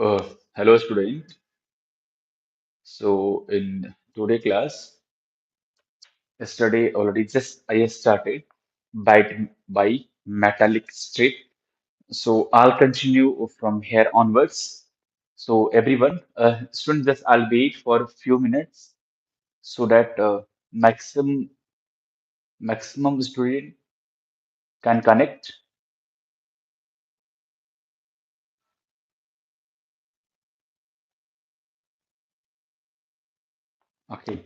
Hello student. So in today class, yesterday already just I started by metallic strip. So I'll continue from here onwards. So everyone, student, just I'll wait for a few minutes so that maximum student can connect. Okay.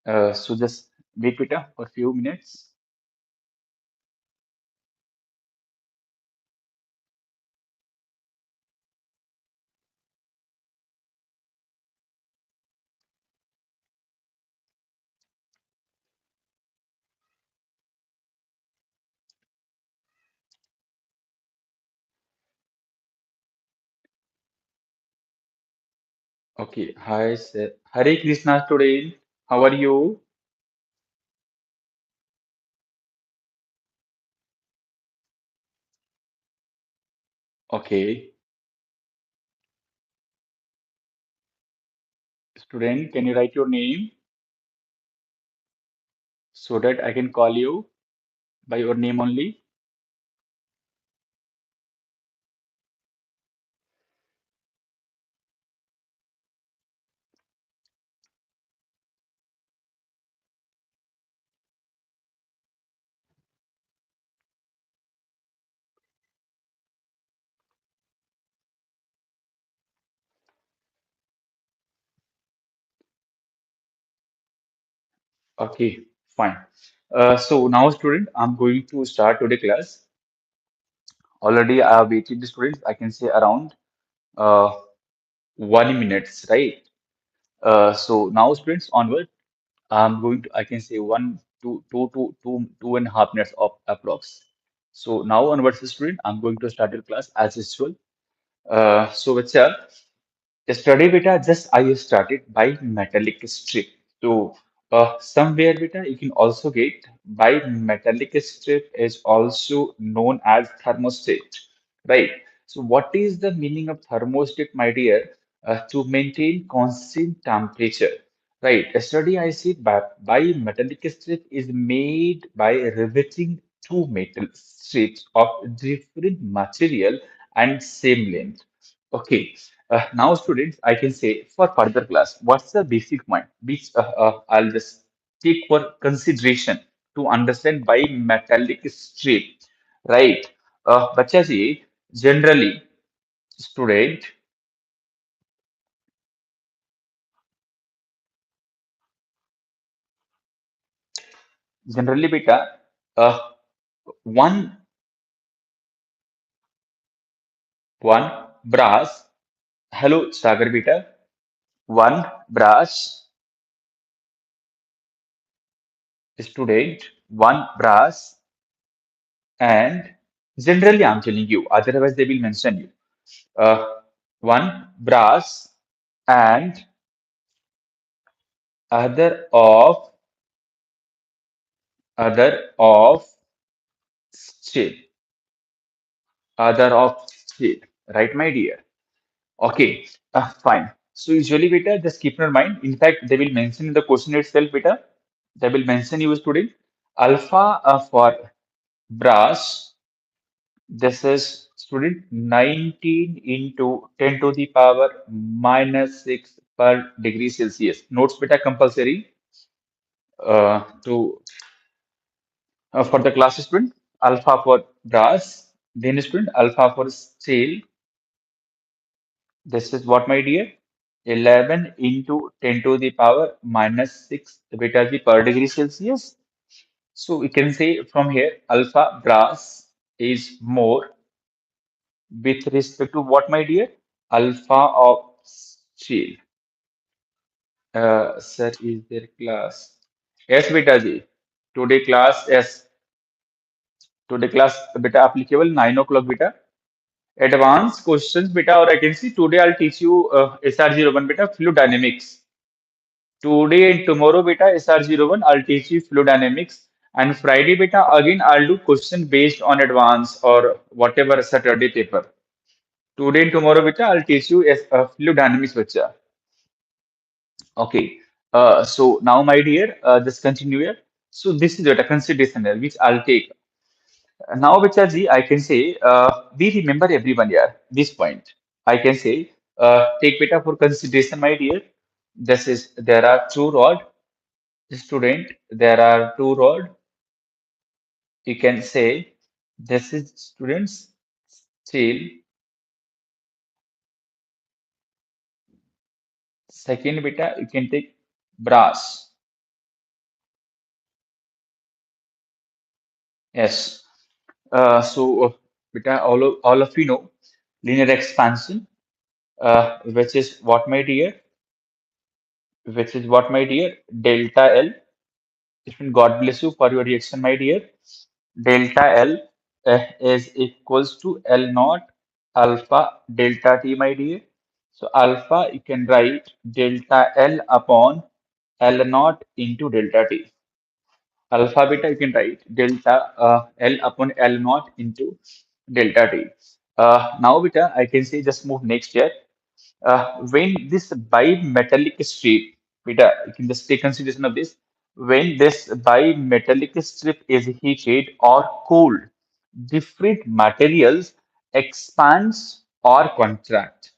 So just wait with for a few minutes. Okay. Hi, sir. Hare Krishna student. How are you? Okay. Student, can you write your name so that I can call you by your name only? Okay, fine. So now, student, I'm going to start today class. Already, I have waited the students. I can say around 1 minutes, right? So now, students, onward, I'm going to. I can say 2 and a half minutes of approx. So now onwards, student, I'm going to start your class as usual. So, Vachal, yesterday, beta, just I started by metallic strip. So, somewhere, beta, you can also get by metallic strip is also known as thermostat, right? So, what is the meaning of thermostat, my dear? To maintain constant temperature, right? Yesterday, I said by metallic strip is made by riveting two metal strips of different material and same length. Okay, now, students, I can say for further class, what's the basic point which I'll just take for consideration to understand by metallic strip, right? Bacha ji, generally, student, generally, beta, uh, one one brass. Hello, Sagar, beta. One brass student, one brass, and generally, I'm telling you. Otherwise, they will mention you. One brass and other of other of steel, other of steel, right, my dear? Okay, fine. So usually, beta, just keep in mind, in fact, they will mention in the question itself, beta, they will mention you student alpha for brass. This is student 19 into 10 to the power minus 6 per degree Celsius. Notes, beta, compulsory to for the class student, alpha for brass, then student alpha for steel. This is what, my dear? 11 into 10 to the power minus 6 beta g per degree Celsius. So we can say from here alpha brass is more with respect to what, my dear? Alpha of steel. Sir, is there class? Yes, beta ji. Today class, yes. Today class beta applicable 9 o'clock beta. Advanced questions beta, or I can see today I'll teach you SR01 beta fluid dynamics. Today and tomorrow beta SR01 I'll teach you fluid dynamics, and Friday beta again I'll do question based on advance or whatever Saturday paper. Today and tomorrow, beta, I'll teach you as a fluid dynamics, beta. Okay. So now, my dear, just continue here. So this is a consideration here, which I'll take. Now, beta ji, I can say, we remember everyone here. This point, I can say, take beta for consideration, my dear. This is there are two rod student. There are two rod. You can say this is students steel. Second beta, you can take brass. Yes. Beta, all of you know linear expansion, which is what, my dear, delta L. God bless you for your reaction, my dear. Delta L is equals to L naught alpha delta T, my dear. So alpha, you can write delta L upon L naught into delta T. Alpha beta, you can write delta L upon L naught into delta T. Now beta, I can say just move next year. When this bimetallic strip, beta, you can just take consideration of this. When this bimetallic strip is heated or cooled, different materials expands or contract.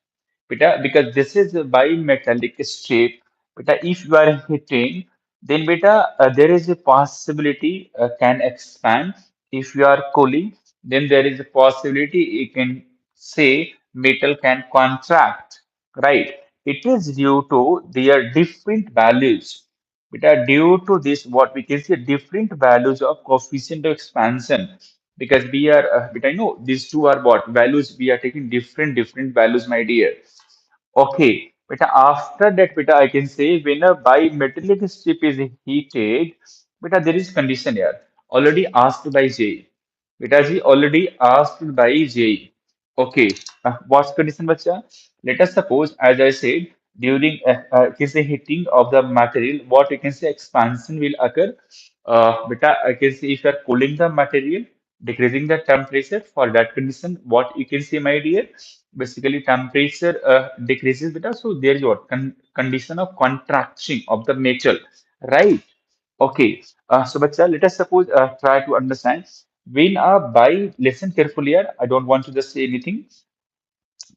Beta, because this is a bimetallic strip, beta, if you are hitting, then beta, there is a possibility can expand. If you are cooling, then there is a possibility you can say metal can contract, right? It is due to their different values. Beta, due to this, what we can say different values of coefficient of expansion, because we are, beta, I know these two are what values we are taking different values, my dear. Okay, but after that, beta, I can say when a bimetallic strip is heated, beta, there is condition here already asked by J. Beta ji already asked by J. Okay, what's condition, bacha? Let us suppose, as I said, during can say heating of the material, what we can say expansion will occur. Beta, I can say if you are cooling the material, decreasing the temperature for that condition, what you can say, my dear, basically temperature decreases beta, so there is what condition of contraction of the metal, right? Okay, so bacha, let us suppose try to understand when a by listen carefully here, I don't want to just say anything.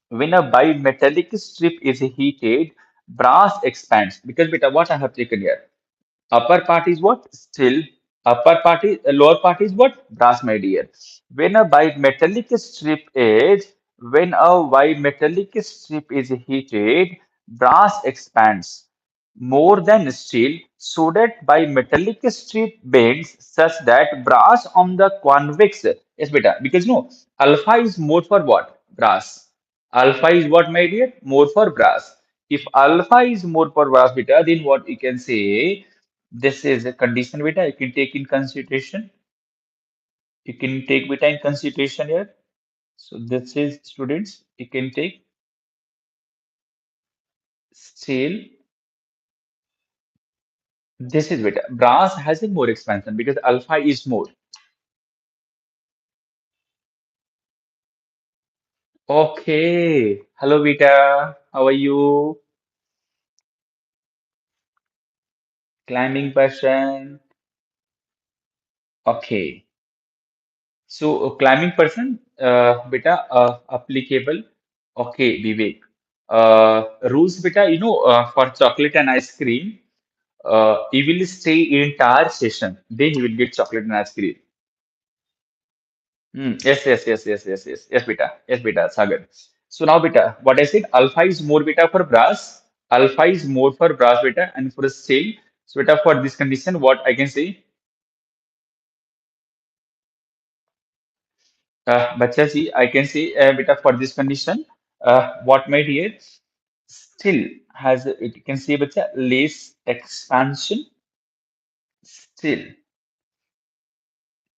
When a bimetallic strip is heated, brass expands, because beta, what I have taken here, upper part is what? Still. Upper part is lower part is what? Brass, my dear. When a bimetallic strip is when a bimetallic strip is heated, brass expands more than steel, so that bimetallic strip bends such that brass on the convex. Yes, beta. Because no, alpha is more for what? Brass. Alpha is what, my dear? More for brass. If alpha is more for brass, beta, then what you can say? This is a condition, beta. You can take in consideration. You can take beta in consideration here. So this is students. You can take steel. This is beta. Brass has a more expansion because alpha is more. Okay. Hello, beta. How are you? Climbing person. Okay. So climbing person, beta, applicable. Okay, Vivek. Rules, beta, for chocolate and ice cream, he will stay entire session. Then he will get chocolate and ice cream. Yes, beta. Yes, beta, Sagar. So now, beta, what I said, alpha is more beta for brass. Alpha is more for brass, beta, and for steel. So, beta, for this condition, what I can say, Bacha ji, I can say, beta, for this condition, what my dear still has, it can say, bacha, less expansion. Still,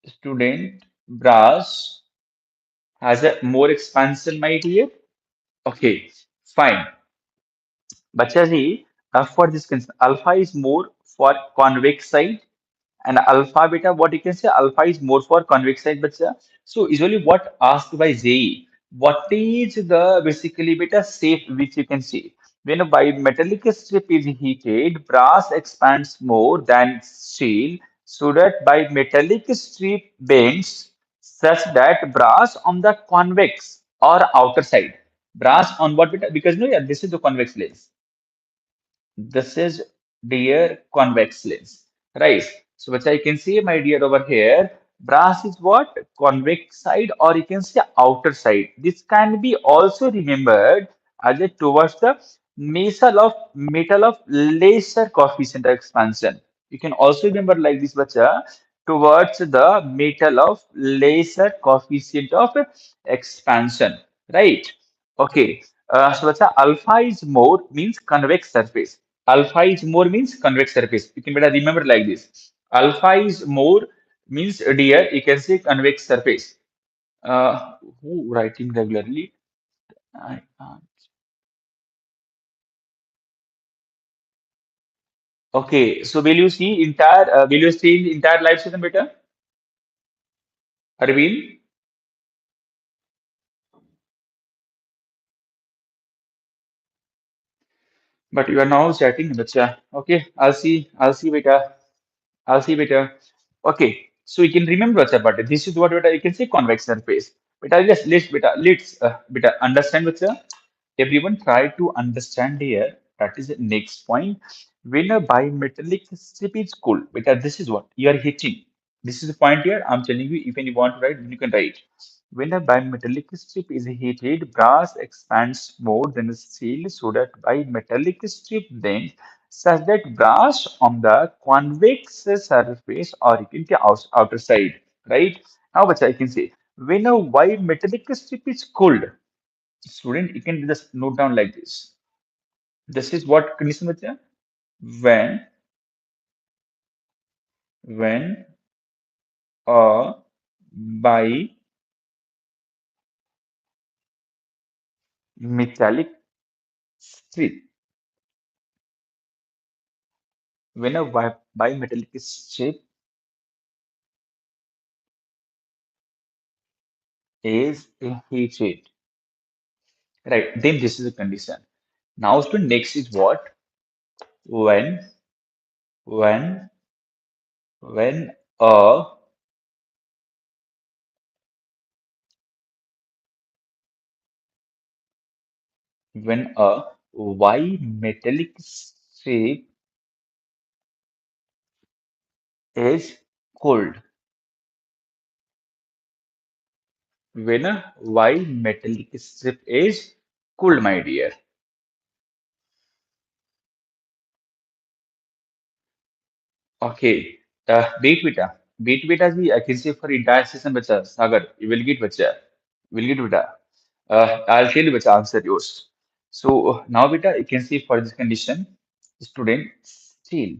student brass has a more expansion, my dear. Okay, fine. Bachaji, for this concept, alpha is more for convex side and alpha beta, what you can say, alpha is more for convex side, bacha. So usually what asked by JE, What is the basically beta shape which you can see? When a bimetallic strip is heated, brass expands more than steel, so that bimetallic strip bends such that brass on the convex or outer side. Brass on what beta? Because no, yeah, this is the convex lens. This is dear convex lens, right? So which I can see, my dear, over here, brass is what? Convex side, or you can say outer side. This can be also remembered as a towards the metal of lesser coefficient of expansion. You can also remember like this, bacha, towards the metal of lesser coefficient of expansion, right? Okay. So what's alpha is more means convex surface. Alpha is more means convex surface. You can better remember like this. Alpha is more means dear. You can say convex surface. Who writing regularly? I can't. Okay. So will you see entire? Will you see entire life system better? Arvind, but you are now chatting, bacha. Okay. I'll see beta. I'll see better. Okay, so you can remember, sir, but this is what beta, you can say convex surface. But I just let's understand, sir. Everyone try to understand here. That is the next point. When a bimetallic strip is cool, because this is what you are hitting. This is the point here. I'm telling you, if you want to write, you can write. When a bimetallic strip is heated, brass expands more than steel, so that bimetallic strip then such that brass on the convex surface or you can say outer side, right? Now, what I can say, when a white metallic strip is cooled, student, you can just note down like this. This is what condition bacha? When when a bimetallic strip, when a bimetallic strip is heated, right? Then this is a condition. Now, student, next is what? When when when a when a Y metallic strip is cooled. When a Y metallic strip is cooled, my dear. Okay. Beat beta. Beat beta ji, I can say for entire session, bacha. Sagar, you will get bacha. You will get beta. I'll tell you bacha answer yours. So now beta, you can see for this condition, student still,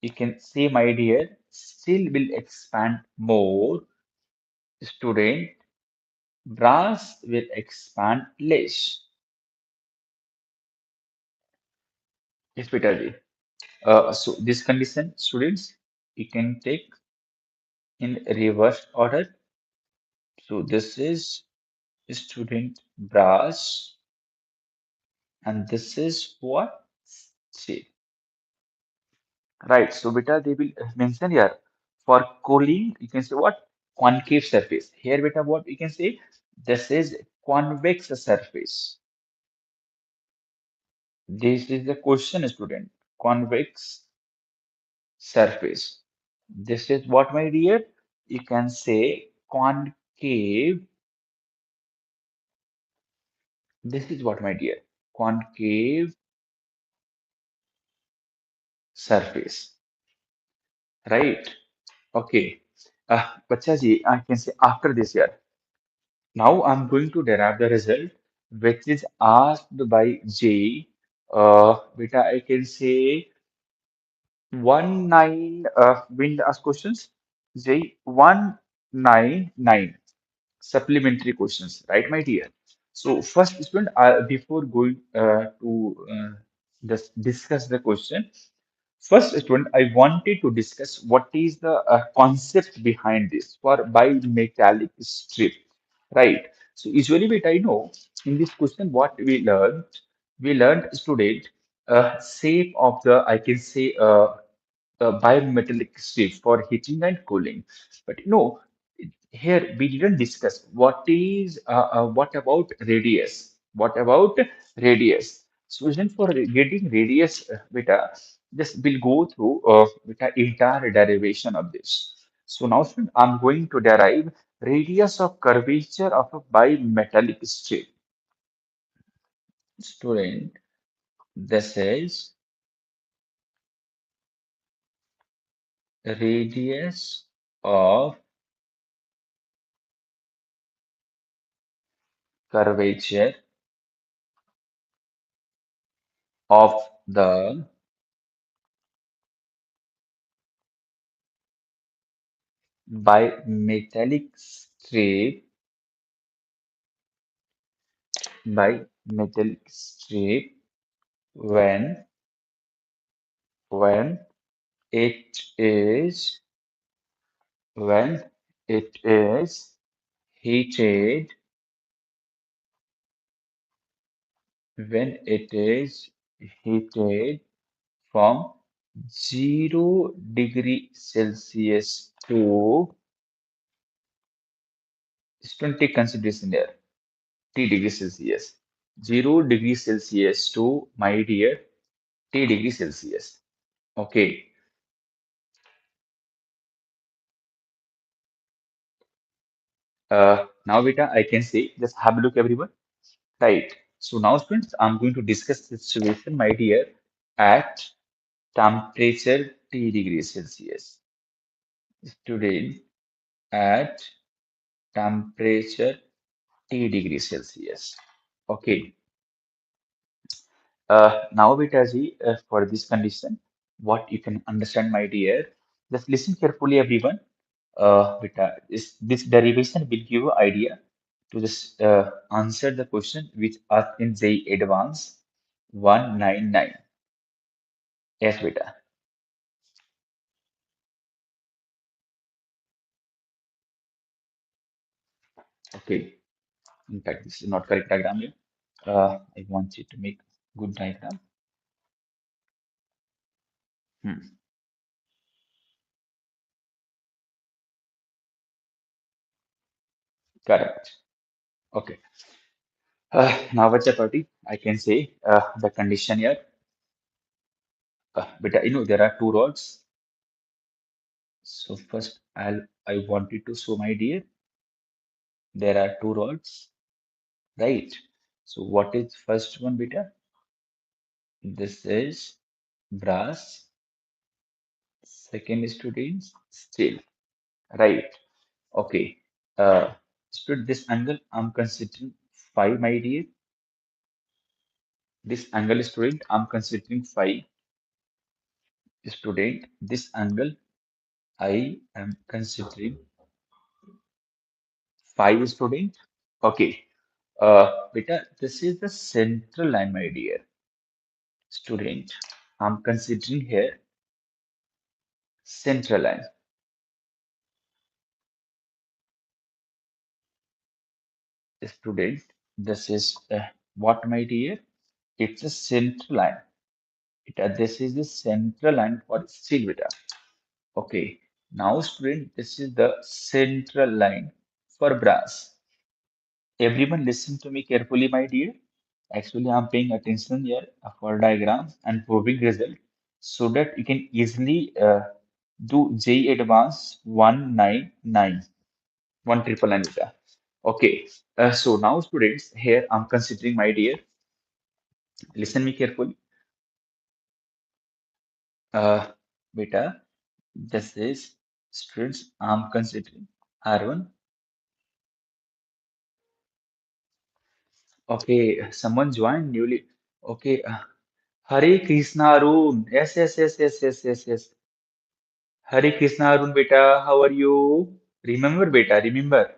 you can say my dear, still will expand more. Student brass will expand less. Yes, Peter. So this condition, students, you can take in reverse order. So this is student brass, and this is what steel. Right. So beta, they will mention here for cooling. You can say what concave surface. Here, beta, what you can say this is convex surface. This is the question, student. Convex surface. This is what, my dear? You can say concave. This is what, my dear? Concave surface, right? Okay. Bacha ji, I can say after this year. Now I'm going to derive the result, which is asked by J. Beta, I can say 19 wind ask questions. J 199 supplementary questions, right, my dear? So first, student, before going just discuss the question, first, student, I wanted to discuss what is the concept behind this for bimetallic strip, right? So usually, beta, in this question, what we learned student shape of the, I can say, bimetallic strip for heating and cooling. But here we didn't discuss what about radius? What about radius? So then for getting radius, beta, just we'll go through beta entire derivation of this. So now student, I'm going to derive radius of curvature of a bimetallic strip. Student, this is radius of curvature of the bimetallic strip bimetallic strip when when it is when it is heated when it is heated from 0 degree Celsius to, student, take consideration there, T degree Celsius. 0 degree Celsius to, my dear, T degree Celsius. Okay. Now, beta, I can say, just have a look, everyone. Right. So now, students, I'm going to discuss the situation, my dear, at temperature T degree Celsius. Student, at temperature T degree Celsius. Okay. Now, beta, ji, for this condition, what you can understand, my dear, just listen carefully, everyone. Beta, this derivation will give you idea to just answer the question which asked in J Advance 199. Yes, beta. Okay. In fact, this is not correct diagram here. I want you to make good diagram. Hmm. Correct. Okay. Now, Vacha Party, I can say the condition here. Beta, there are two rods. So first, I wanted to show my dear. There are two rods, right? So what is first one, beta? This is brass. Second students, steel, right? Okay. Uh, Student, this angle I'm considering phi, my dear. This angle, student, I'm considering phi. Student, this angle I am considering phi, student. Okay. Beta, this is the central line, my dear. Student, I'm considering here central line. Student, this is what, my dear? It's a central line. This is the central line for steel, beta. Okay. Now, student, this is the central line for brass. Everyone listen to me carefully, my dear. Actually, I'm paying attention here for diagrams and proving result so that you can easily do J Advance 199, 199 beta. Okay. So now, students, here I'm considering, my dear, listen me carefully. Beta, this is, students, I'm considering R1. Okay, someone joined newly. Okay, Hare Krishna Arun. Yes, yes, yes, yes, yes, yes, yes. Hare Krishna Arun, beta, how are you? Remember, beta, remember.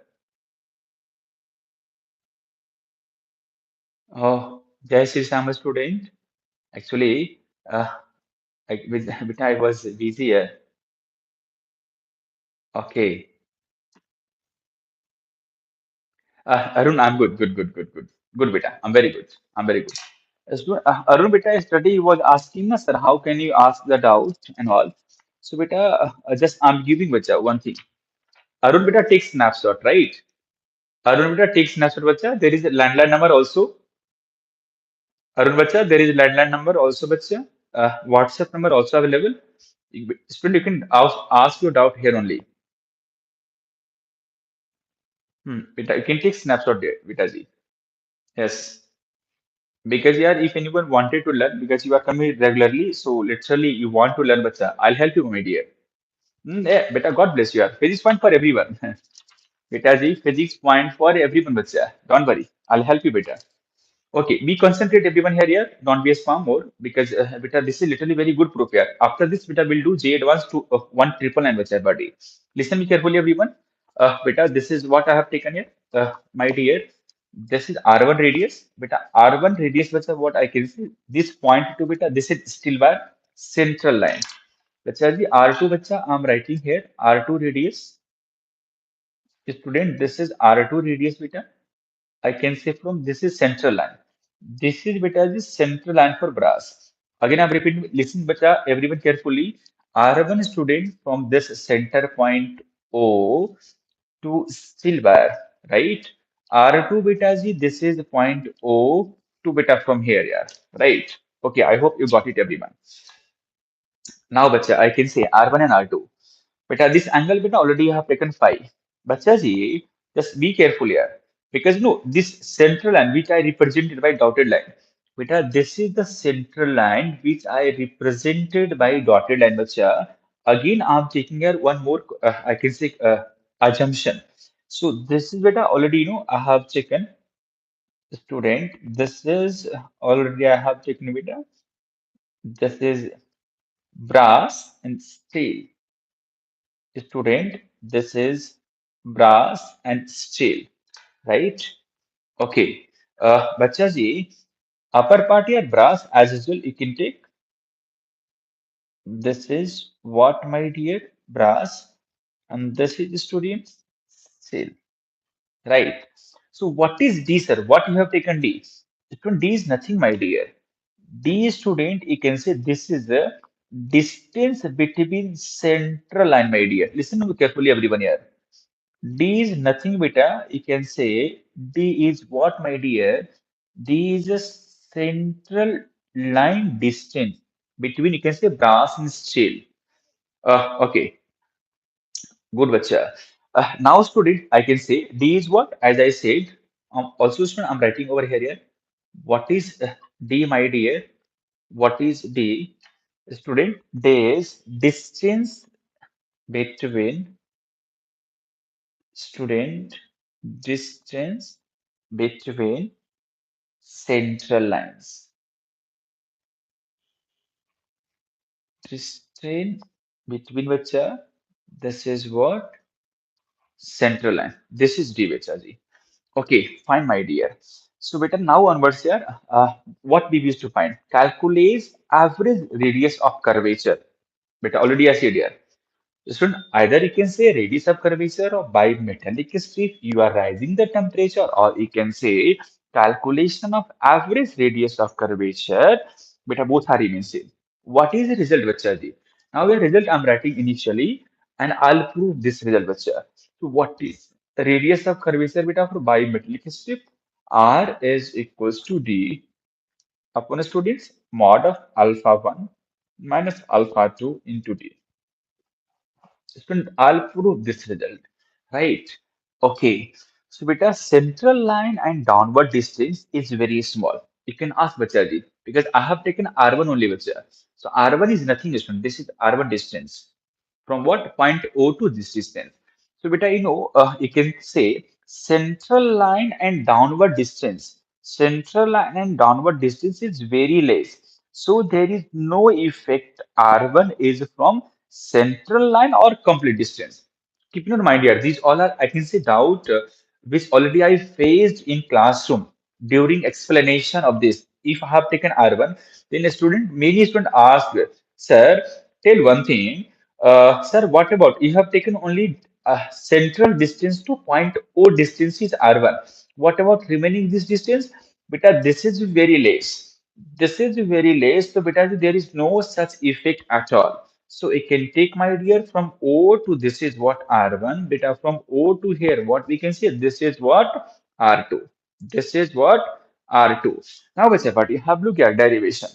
Oh, Jai Shri Sam student. Actually, beta, I was busy here. Okay. Arun, I'm good, good, good, good, good. Good, beta. I'm very good. I'm very good. Arun, beta, yesterday was asking us, sir, how can you ask the doubt and all? So, beta, just I'm giving bacha one thing. Arun, beta, take snapshot, right? Arun, beta, take snapshot, bacha. There is a landline number also. Arun, bacha, there is a landline number also, bacha. WhatsApp number also available. Student, you can ask your doubt here only. Beta, you can take snapshot there, beta ji. Yes. Because yeah, if anyone wanted to learn, because you are coming regularly, so literally you want to learn, bacha, I'll help you, my dear. Yeah, beta, God bless you. Yeah. Physics point for everyone. Beta ji, physics point for everyone, bacha. Don't worry, I'll help you, beta. Okay, we concentrate everyone here. Don't be a spam more because beta, this is literally very good proof here. After this, beta will do J advanced to 1999 beta per day. Listen me carefully, everyone. Beta, this is what I have taken here. My dear, this is R1 radius. Beta, R1 radius, beta, what I can see. This point to beta, this is still by central line. Beta, the R2, beta, I'm writing here. R2 radius. Student, this is R2 radius, beta. I can say from this is central line. This is beta the central line for brass. Again, I'm repeating, listen beta, everyone carefully. R1 student from this center point O to silver, right? R2 beta ji, this is point O to beta from here, yeah, right? Okay, I hope you got it, everyone. Now, bacha, I can say R1 and R2. Beta, this angle beta already I have taken 5. Bacha ji, just be careful here. Because no, this central line which I represented by dotted line. Beta, this is the central line which I represented by dotted line, bacha. Again, I'm taking here one more, I can say, assumption. So this is beta already, I have taken student. This is already I have taken beta. This is brass and steel. Student, this is brass and steel, right? Okay. Bacha ji, upper part here brass as usual you can take. This is what my dear brass and this is student steel, right? So what is D, sir? What you have taken D? Student, D is nothing, my dear. D student, you can say this is the distance between central line, my dear. Listen to me carefully, everyone here. D is nothing beta. You can say D is what, my dear? D is a central line distance between, you can say, brass and steel. Okay, good, bacha. Now, student, I can say D is what? As I said, also, student, I'm writing over here. What is D, my dear? What is D? Student, D is distance between student distance between central lines. Distance between bacha, this is what? Central line. This is D bacha ji. Okay, fine, my dear. So, beta, now onwards here, what we used to find? Calculate average radius of curvature. Beta, already I said here. Student, either you can say radius of curvature or by metallic strip, you are rising the temperature, or you can say calculation of average radius of curvature. Beta, both are remain same. What is the result, bacha ji? Now, the result I'm writing initially, and I'll prove this result, bacha. So, what is the radius of curvature, beta, for bimetallic strip? R is equals to D upon students mod of alpha 1 minus alpha 2 into D. Student, I'll prove this result, right? Okay. So, beta, central line and downward distance is very small. You can ask Bacha ji because I have taken R1 only, Bacha. So, R1 is nothing, student. This is R1 distance. From what point O to this distance. So, beta, you can say central line and downward distance. Central line and downward distance is very less. So, there is no effect. R1 is from central line or complete distance. Keep in mind here, these all are, I can say, doubt which already I faced in classroom during explanation of this. If I have taken R1, then many students ask, sir, tell one thing. Sir, what about you have taken only central distance to point O distance is R1. What about remaining this distance? Beta, this is very less. This is very less. So, beta, there is no such effect at all. So, I can take my dear from O to this is what R1. Beta, from O to here, what we can say? This is what R2. This is what R2. Now, bacha, you have look at derivation.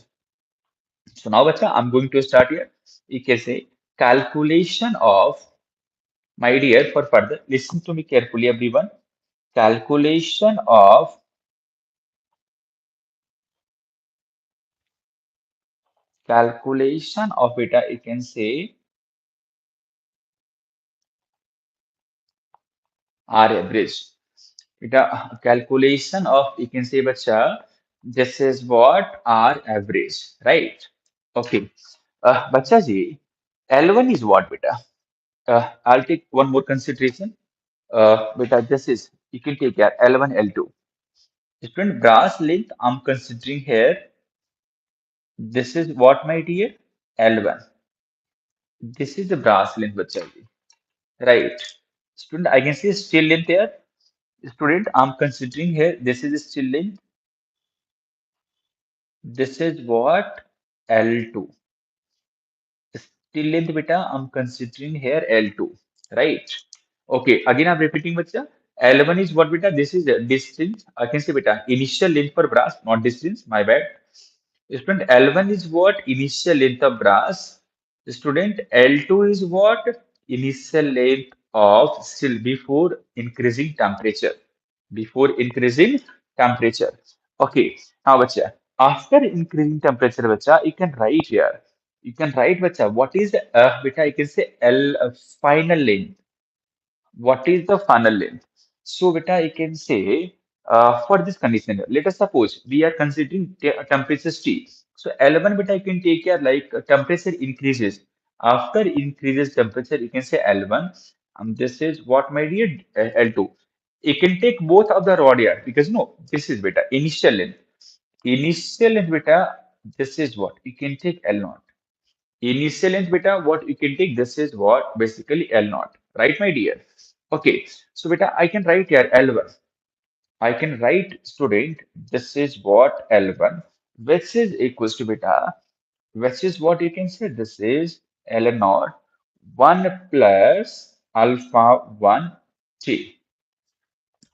So now, bacha, I'm going to start here. You can say calculation of, my dear, for further, listen to me carefully, everyone. Calculation of, calculation of beta, you can say R average. Beta, calculation of, you can say, bacha, this is what R average, right? Okay. Bacha ji, L1 is what, beta? I'll take one more consideration. Beta, this is, you can take care, L1, L2. Student brass length I'm considering here. This is what my dear? L1. This is the brass length, bacha. Right. Student, I can see steel length here. Student, I'm considering here. This is steel length. This is what? L2. Steel length beta, I'm considering here L2. Right. Okay. Again, I'm repeating, bacha. L1 is what beta? This is the distance. I can say beta. Initial length for brass, not distance. My bad. Student L1 is what? Initial length of brass. Student L2 is what? Initial length of steel before increasing temperature. Before increasing temperature. Okay. Now, bacha, after increasing temperature, bacha, you can write here. You can write, bacha, what is beta? You can say L final length. What is the final length? So, beta, I can say for this condition, let us suppose we are considering temperature T. So, L1 beta, I can take care like temperature increases. After increases temperature, you can say L1. And this is what my dear L2. You can take both of the rod here because no, this is beta initial length. Initial length beta, this is what you can take L0. Initial length beta, what you can take, this is what basically L naught, right, my dear? Okay, so beta, I can write here L1. I can write student, this is what L1, which is equals to beta, which is what you can say, this is L naught 1 plus alpha 1 T.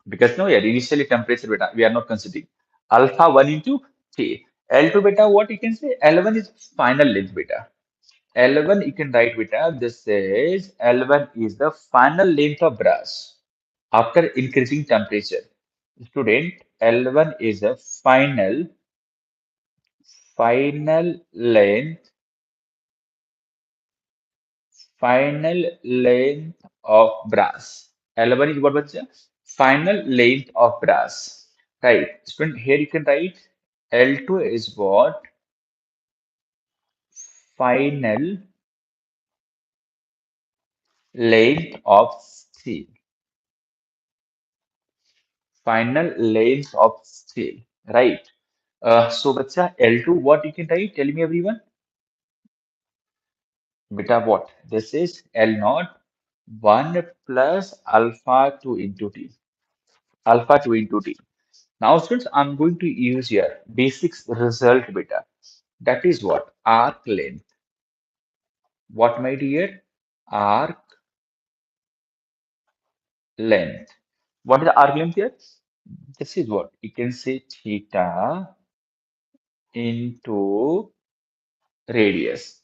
Because no, yeah, initially temperature beta, we are not considering alpha 1 into T. L2 beta, what you can say, L1 is final length beta. L1 you can write beta. This is L1 is the final length of brass after increasing temperature. Student, L1 is a final length, final length of brass. L1 is what, bacha? Final length of brass. Right. Student, here you can write L2 is what? Final length of steel. Final length of steel, right? So, bacha, L2, what you can write? Tell me, everyone. Beta, what? This is L naught 1 plus alpha 2 into T. Alpha 2 into T. Now, students, I'm going to use here basics result beta. That is what? Arc length. What, my dear? Arc length. What is the arc length here? This is what? You can say theta into radius.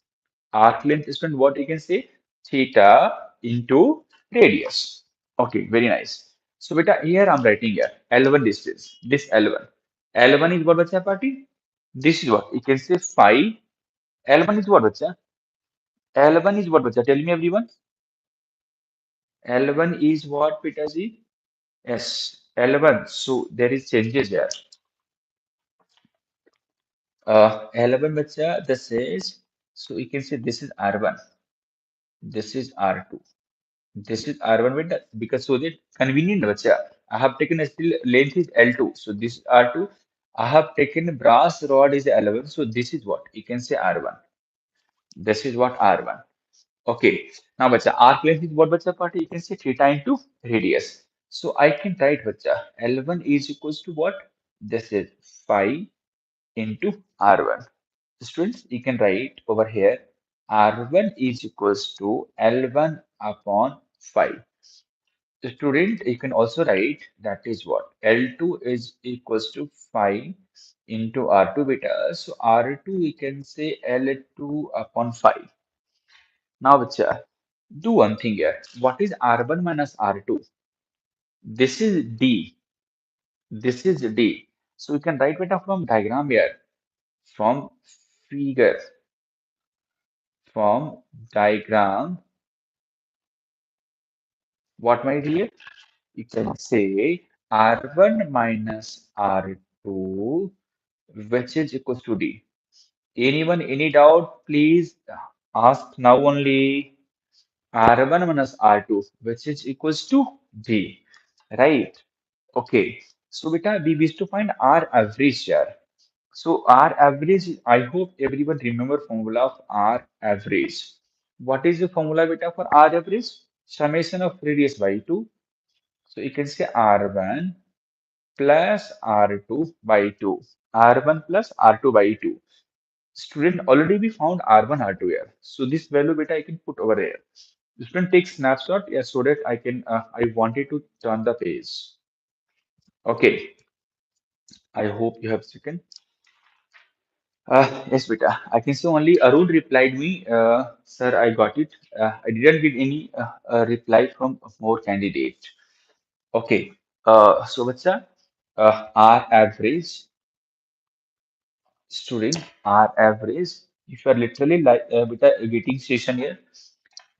Arc length is what you can say theta into radius. Okay, very nice. So beta here I'm writing here L1 distance. This L1. L1 is what bacha party? This is what you can say phi. L1 is what bacha? L1 is what bacha? Tell me everyone. L1 is what beta ji? Yes, L1. So there is changes here. L1 bacha this is so you can say this is R1. This is R2. This is R1 with because so that convenient bacha. I have taken a steel length is L2. So this is R2. I have taken brass rod is L1. So this is what you can say R1. This is what R1. Okay. Now, bacha, arc length is what, bacha, part? You can say theta into radius. So I can write, bacha, L1 is equals to what? This is phi into R1. Students, you can write over here R1 is equals to L1 upon phi. Student, you can also write that is what? L2 is equals to phi into R2 beta. So R2 we can say L2 upon phi. Now, bacha, do one thing here. What is R1 minus R2? This is D. This is D. So we can write beta from diagram here, from figure, from diagram. What my dear? You can say R1 minus R2, which is equals to D. Anyone, any doubt? Please ask now only. R1 minus R2, which is equals to D. Right? Okay. So beta, we wish to find R average here. So R average, I hope everyone remember formula of R average. What is the formula beta for R average? Summation of radius by 2. So you can say R1 plus R2 by 2. R1 plus R2 by 2. Student, already we found R1, R2 here. So this value beta I can put over here. The student take snapshot, yeah, so that I can, I wanted to turn the page. Okay, I hope you have taken. Yes, beta. I can see only Arun replied me, sir, I got it. I didn't get any reply from more candidate. Okay, so what's that? R average, student, R average. If you are literally like beta getting session here,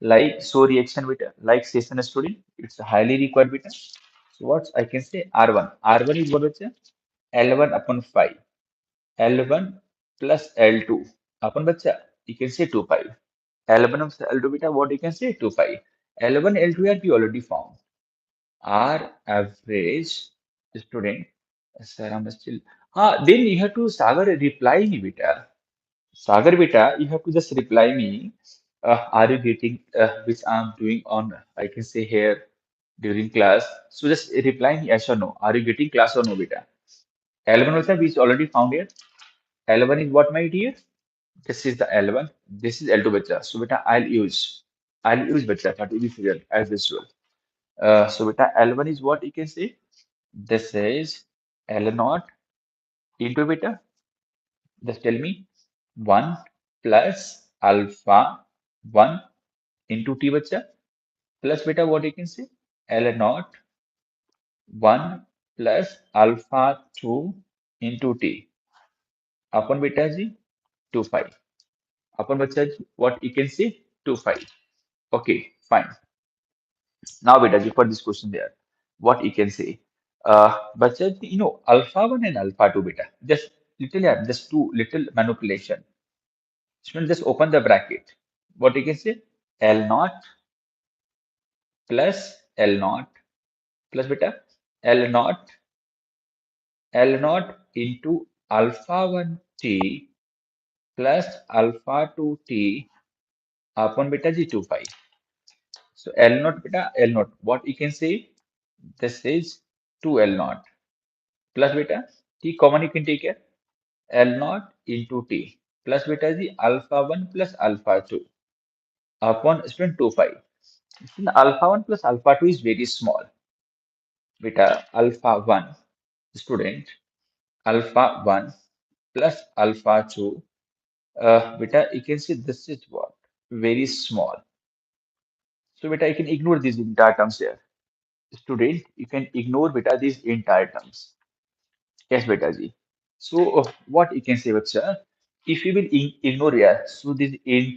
like so reaction beta, like session student, it's highly required beta. So what I can say R1. R1 is what beta? L1 upon 5. L1 plus L2 upon bacha, you can say 2 pi. L1 of L2 beta, what you can say 2 pi. L1, L2 are we already found. R average student, sir, I'm still. Then you have to Sagar reply me beta. Sagar beta, you have to just reply me. Are you getting which I'm doing on? I can say here during class. So just reply me yes or no. Are you getting class or no beta? L1 also we already found here. L1 is what my dear? This is the L1. This is L2 beta. So beta I'll use beta that will be figured as usual. So beta L1 is what you can say. This is L naught into beta. Just tell me 1 plus alpha 1 into T beta plus beta what you can say L naught 1 plus alpha 2 into T upon beta G 2 pi upon beta G what you can say 2 pi. Okay, fine. Now, beta, for this question there, what you can say? But alpha 1 and alpha 2 beta, just little, yeah, just two little manipulation. Student, just open the bracket. What you can say? L naught plus L naught plus beta L naught into alpha 1 T plus alpha 2 T upon beta G 2 pi. So L naught beta L naught. What you can say? This is 2 L naught plus beta T common you can take here. L naught into T plus beta G alpha 1 plus alpha 2 upon student 2 pi. Student alpha 1 plus alpha 2 is very small. Beta alpha 1 student alpha 1 plus alpha 2. Beta you can see this is what? Very small. So beta you can ignore these entire terms here. Student, you can ignore beta these entire terms. Yes, beta ji. So what you can say, bacha, if you will ignore here, so this entire